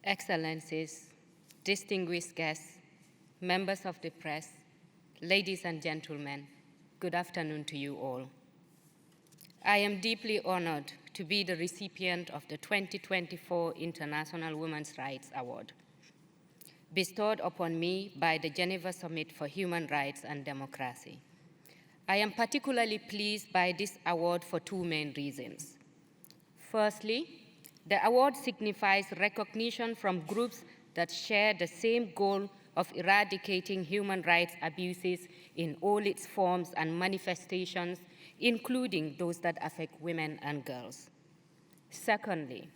Excellencies, distinguished guests, members of the press, ladies and gentlemen, good afternoon to you all. I am deeply honored to be the recipient of the 2024 International Women's Rights Award, bestowed upon me by the Geneva Summit for Human Rights and Democracy. I am particularly pleased by this award for two main reasons. Firstly, the award signifies recognition from groups that share the same goal of eradicating human rights abuses in all its forms and manifestations, including those that affect women and girls. Secondly,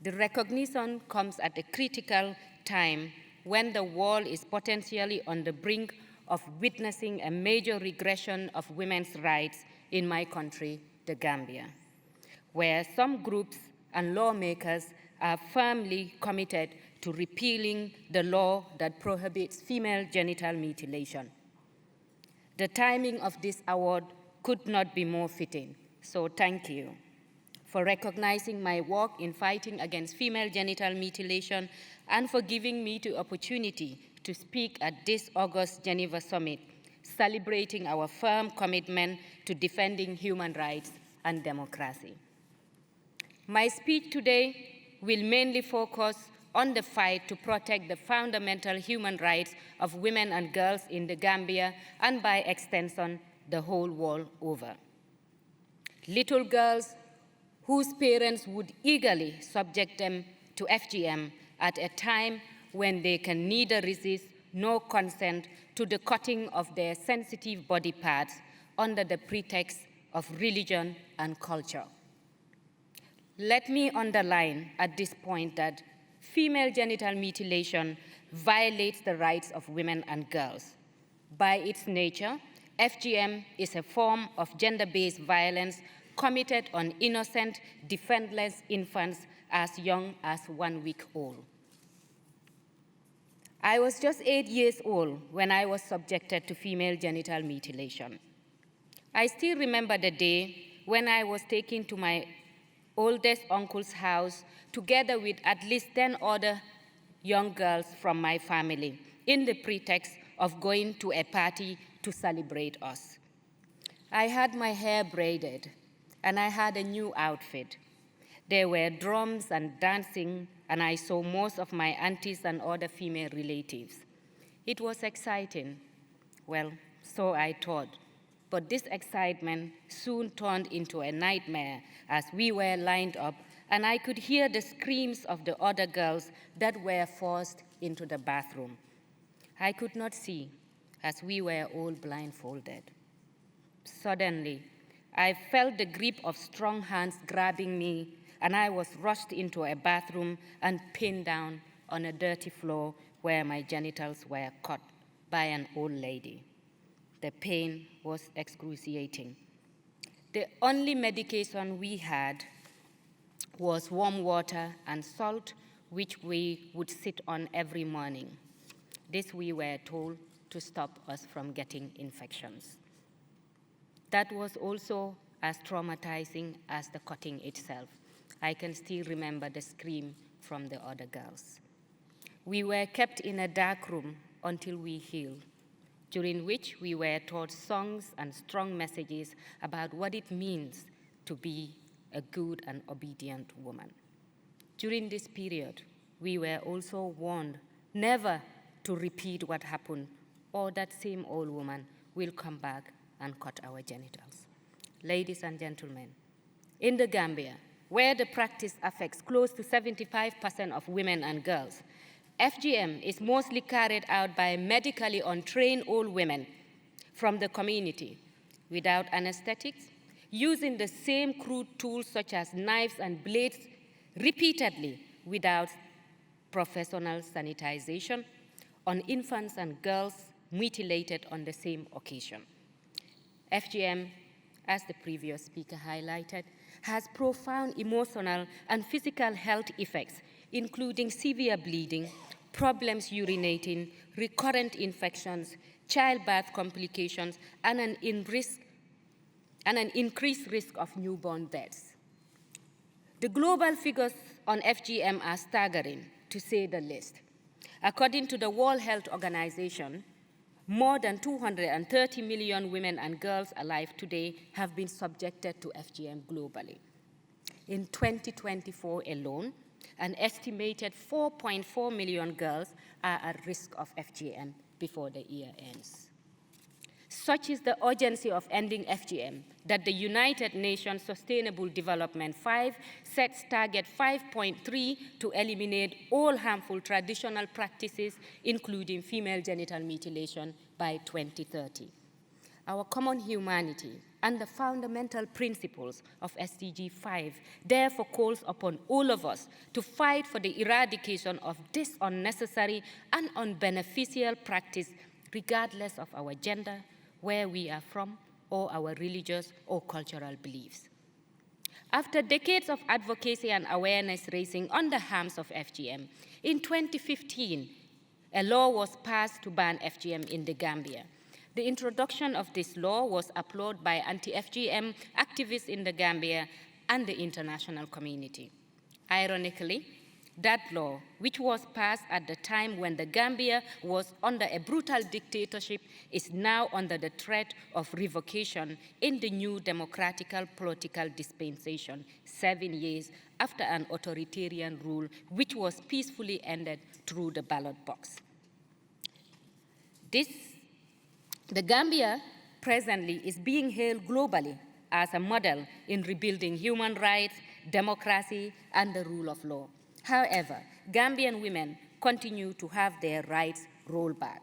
the recognition comes at a critical time when the world is potentially on the brink of witnessing a major regression of women's rights in my country, the Gambia, where some groups and lawmakers are firmly committed to repealing the law that prohibits female genital mutilation. The timing of this award could not be more fitting, so thank you for recognizing my work in fighting against female genital mutilation and for giving me the opportunity to speak at this August Geneva Summit, celebrating our firm commitment to defending human rights and democracy. My speech today will mainly focus on the fight to protect the fundamental human rights of women and girls in the Gambia and, by extension, the whole world over. Little girls whose parents would eagerly subject them to FGM at a time when they can neither resist nor consent to the cutting of their sensitive body parts under the pretext of religion and culture. Let me underline at this point that female genital mutilation violates the rights of women and girls. By its nature, FGM is a form of gender-based violence committed on innocent, defenseless infants as young as 1 week old. I was just 8 years old when I was subjected to female genital mutilation. I still remember the day when I was taken to my oldest uncle's house together with at least 10 other young girls from my family in the pretext of going to a party to celebrate us. I had my hair braided and I had a new outfit. There were drums and dancing, and I saw most of my aunties and other female relatives. It was exciting. Well, so I thought. But this excitement soon turned into a nightmare as we were lined up and I could hear the screams of the other girls that were forced into the bathroom. I could not see as we were all blindfolded. Suddenly, I felt the grip of strong hands grabbing me and I was rushed into a bathroom and pinned down on a dirty floor where my genitals were cut by an old lady. The pain was excruciating. The only medication we had was warm water and salt, which we would sit on every morning. This we were told to stop us from getting infections. That was also as traumatizing as the cutting itself. I can still remember the scream from the other girls. We were kept in a dark room until we healed, during which we were taught songs and strong messages about what it means to be a good and obedient woman. During this period, we were also warned never to repeat what happened, or that same old woman will come back and cut our genitals. Ladies and gentlemen, in the Gambia, where the practice affects close to 75% of women and girls, FGM is mostly carried out by medically untrained old women from the community without anesthetics, using the same crude tools such as knives and blades repeatedly without professional sanitization on infants and girls mutilated on the same occasion. FGM, as the previous speaker highlighted, has profound emotional and physical health effects, including severe bleeding, problems urinating, recurrent infections, childbirth complications, and an increased risk of newborn deaths. The global figures on FGM are staggering. to say the least. According to the World Health Organization, more than 230 million women and girls alive today have been subjected to FGM globally. In 2024 alone, an estimated 4.4 million girls are at risk of FGM before the year ends. Such is the urgency of ending FGM that the United Nations Sustainable Development 5 sets target 5.3 to eliminate all harmful traditional practices, including female genital mutilation, by 2030. Our common humanity and the fundamental principles of SDG 5 therefore calls upon all of us to fight for the eradication of this unnecessary and unbeneficial practice, regardless of our gender, where we are from, or our religious or cultural beliefs. After decades of advocacy and awareness raising on the harms of FGM, in 2015, a law was passed to ban FGM in the Gambia. The introduction of this law was applauded by anti-FGM activists in the Gambia and the international community. Ironically, that law, which was passed at the time when the Gambia was under a brutal dictatorship, is now under the threat of revocation in the new democratic political dispensation, 7 years after an authoritarian rule which was peacefully ended through the ballot box. The Gambia presently is being hailed globally as a model in rebuilding human rights, democracy, and the rule of law. However, Gambian women continue to have their rights rolled back.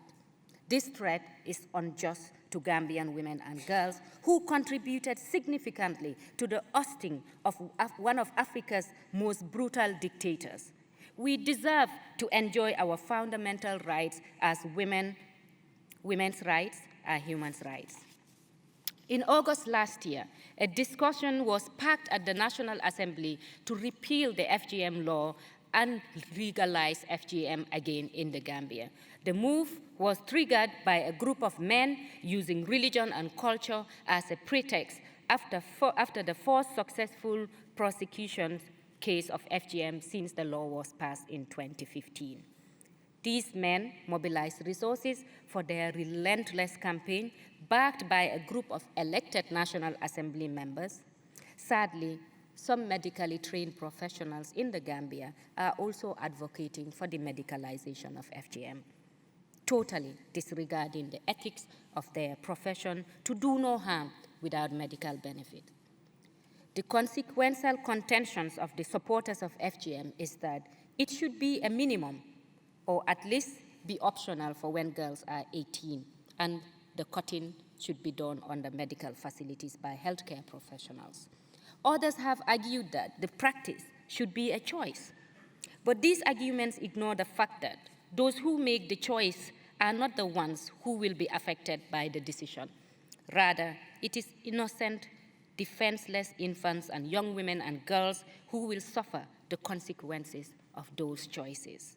This threat is unjust to Gambian women and girls who contributed significantly to the ousting of one of Africa's most brutal dictators. We deserve to enjoy our fundamental rights as women's rights are human rights. In August last year, a discussion was sparked at the National Assembly to repeal the FGM law and legalize FGM again in the Gambia. The move was triggered by a group of men using religion and culture as a pretext after the first successful prosecution case of FGM since the law was passed in 2015. These men mobilized resources for their relentless campaign, backed by a group of elected National Assembly members. Sadly, some medically trained professionals in the Gambia are also advocating for the medicalization of FGM, totally disregarding the ethics of their profession to do no harm without medical benefit. The consequential contentions of the supporters of FGM is that it should be a minimum or at least be optional for when girls are 18, and the cutting should be done under medical facilities by healthcare professionals. Others have argued that the practice should be a choice. But these arguments ignore the fact that those who make the choice are not the ones who will be affected by the decision. Rather, it is innocent, defenseless infants and young women and girls who will suffer the consequences of those choices.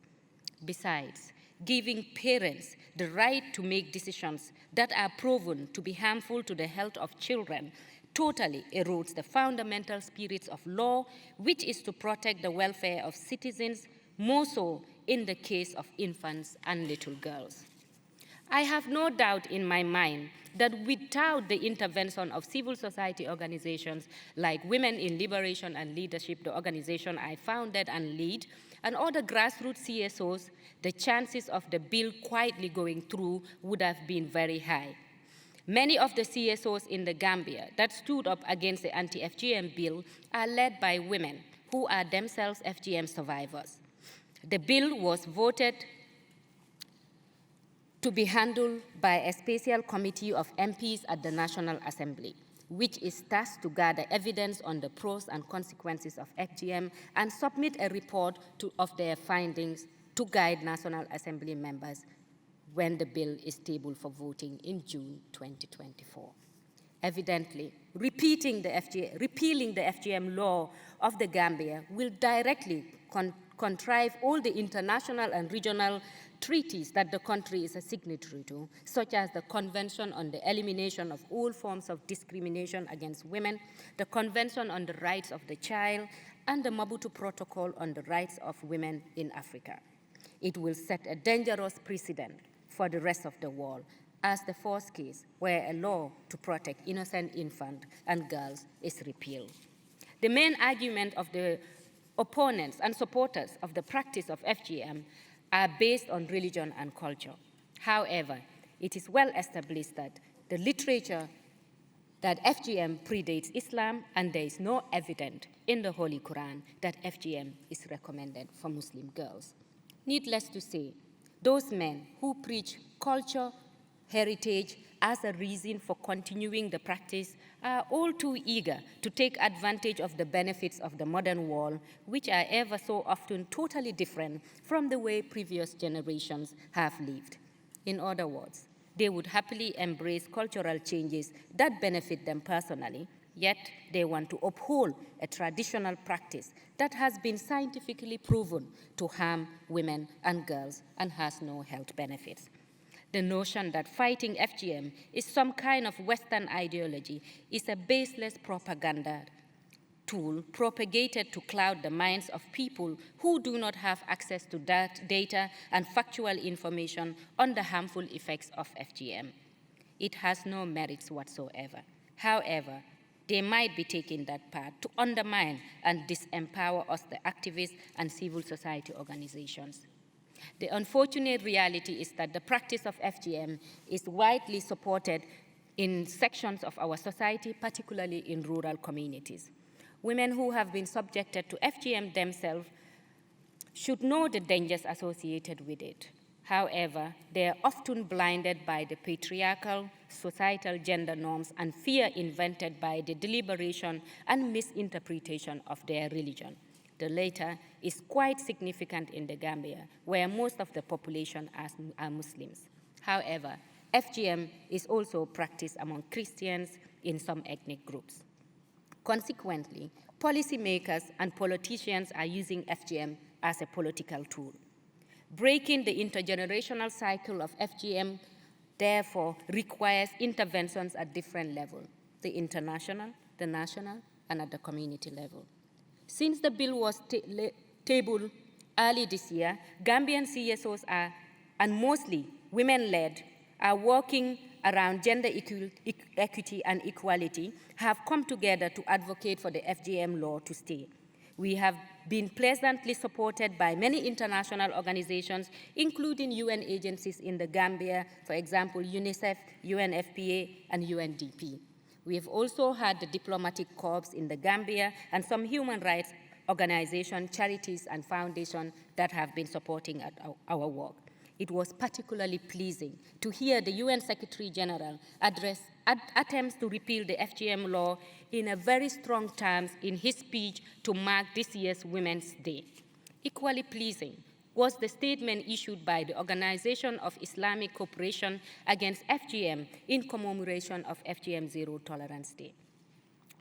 Besides, giving parents the right to make decisions that are proven to be harmful to the health of children totally erodes the fundamental spirits of law, which is to protect the welfare of citizens, more so in the case of infants and little girls. I have no doubt in my mind that without the intervention of civil society organizations like Women in Liberation and Leadership, the organization I founded and lead, and other grassroots CSOs, the chances of the bill quietly going through would have been very high. Many of the CSOs in the Gambia that stood up against the anti-FGM bill are led by women who are themselves FGM survivors. The bill was voted to be handled by a special committee of MPs at the National Assembly, which is tasked to gather evidence on the pros and consequences of FGM and submit a report of their findings to guide National Assembly members when the bill is tabled for voting in June 2024. Evidently, repealing the FGM law of the Gambia will directly contrive all the international and regional treaties that the country is a signatory to, such as the Convention on the Elimination of All Forms of Discrimination Against Women, the Convention on the Rights of the Child, and the Maputo Protocol on the Rights of Women in Africa. It will set a dangerous precedent for the rest of the world as the first case where a law to protect innocent infants and girls is repealed. The main argument of the opponents and supporters of the practice of FGM are based on religion and culture. However, it is well established that the literature that FGM predates Islam, and there is no evidence in the Holy Quran that FGM is recommended for Muslim girls. Needless to say, those men who preach culture, heritage as a reason for continuing the practice are all too eager to take advantage of the benefits of the modern world, which are ever so often totally different from the way previous generations have lived. In other words, they would happily embrace cultural changes that benefit them personally, yet they want to uphold a traditional practice that has been scientifically proven to harm women and girls and has no health benefits. The notion that fighting FGM is some kind of Western ideology is a baseless propaganda tool propagated to cloud the minds of people who do not have access to that data and factual information on the harmful effects of FGM. It has no merits whatsoever. However, they might be taking that path to undermine and disempower us, the activists and civil society organizations. The unfortunate reality is that the practice of FGM is widely supported in sections of our society, particularly in rural communities. Women who have been subjected to FGM themselves should know the dangers associated with it. However, they are often blinded by the patriarchal, societal gender norms and fear invented by the deliberation and misinterpretation of their religion. The latter is quite significant in the Gambia, where most of the population are Muslims. However, FGM is also practiced among Christians in some ethnic groups. Consequently, policymakers and politicians are using FGM as a political tool. Breaking the intergenerational cycle of FGM, therefore, requires interventions at different levels, the international, the national, and at the community level. Since the bill was tabled early this year, Gambian CSOs are, and mostly women-led, are working around gender equity and equality, have come together to advocate for the FGM law to stay. We have been pleasantly supported by many international organizations, including UN agencies in the Gambia, for example, UNICEF, UNFPA, and UNDP. We have also had the diplomatic corps in the Gambia and some human rights organizations, charities, and foundations that have been supporting our work. It was particularly pleasing to hear the UN Secretary General address attempts to repeal the FGM law in a very strong terms in his speech to mark this year's Women's Day. Equally pleasing was the statement issued by the Organization of Islamic Cooperation Against FGM in commemoration of FGM Zero Tolerance Day.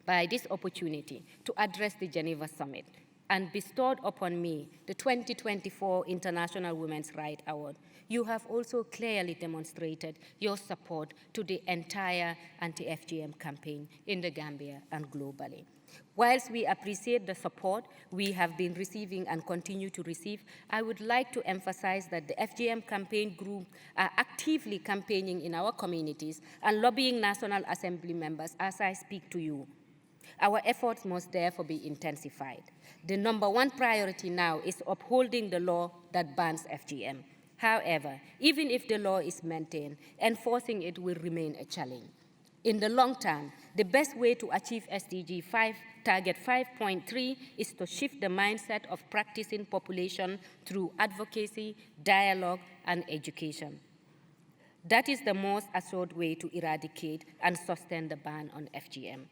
By this opportunity to address the Geneva Summit and bestowed upon me the 2024 International Women's Rights Award, you have also clearly demonstrated your support to the entire anti-FGM campaign in the Gambia and globally. Whilst we appreciate the support we have been receiving and continue to receive, I would like to emphasize that the FGM campaign group are actively campaigning in our communities and lobbying National Assembly members as I speak to you. Our efforts must therefore be intensified. The #1 priority now is upholding the law that bans FGM. However, even if the law is maintained, enforcing it will remain a challenge. In the long term, the best way to achieve SDG 5, Target 5.3 is to shift the mindset of practicing population through advocacy, dialogue, and education. That is the most assured way to eradicate and sustain the ban on FGM.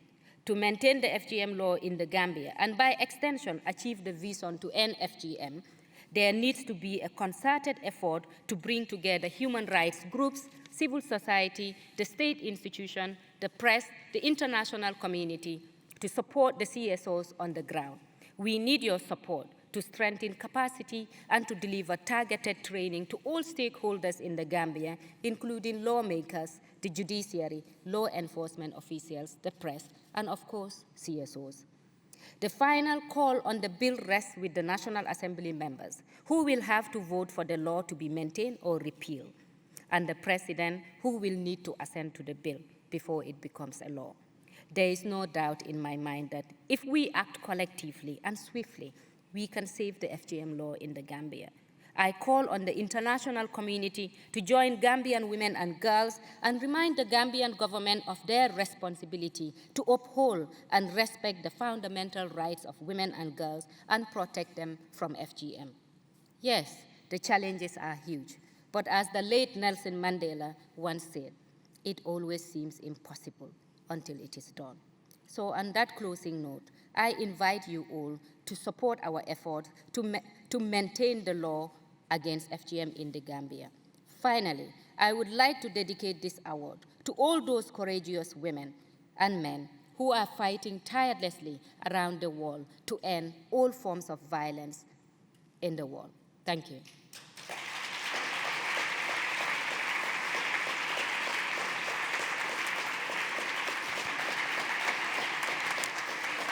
To maintain the FGM law in the Gambia and by extension achieve the vision to end FGM, there needs to be a concerted effort to bring together human rights groups, civil society, the state institution, the press, the international community to support the CSOs on the ground. We need your support to strengthen capacity and to deliver targeted training to all stakeholders in the Gambia, including lawmakers, the judiciary, law enforcement officials, the press, and of course, CSOs. The final call on the bill rests with the National Assembly members, who will have to vote for the law to be maintained or repealed, and the President, who will need to assent to the bill before it becomes a law. There is no doubt in my mind that if we act collectively and swiftly, we can save the FGM law in the Gambia. I call on the international community to join Gambian women and girls and remind the Gambian government of their responsibility to uphold and respect the fundamental rights of women and girls and protect them from FGM. Yes, the challenges are huge, but as the late Nelson Mandela once said, it always seems impossible until it is done. So on that closing note, I invite you all to support our effort to maintain the law against FGM in the Gambia. Finally, I would like to dedicate this award to all those courageous women and men who are fighting tirelessly around the world to end all forms of violence in the world. Thank you.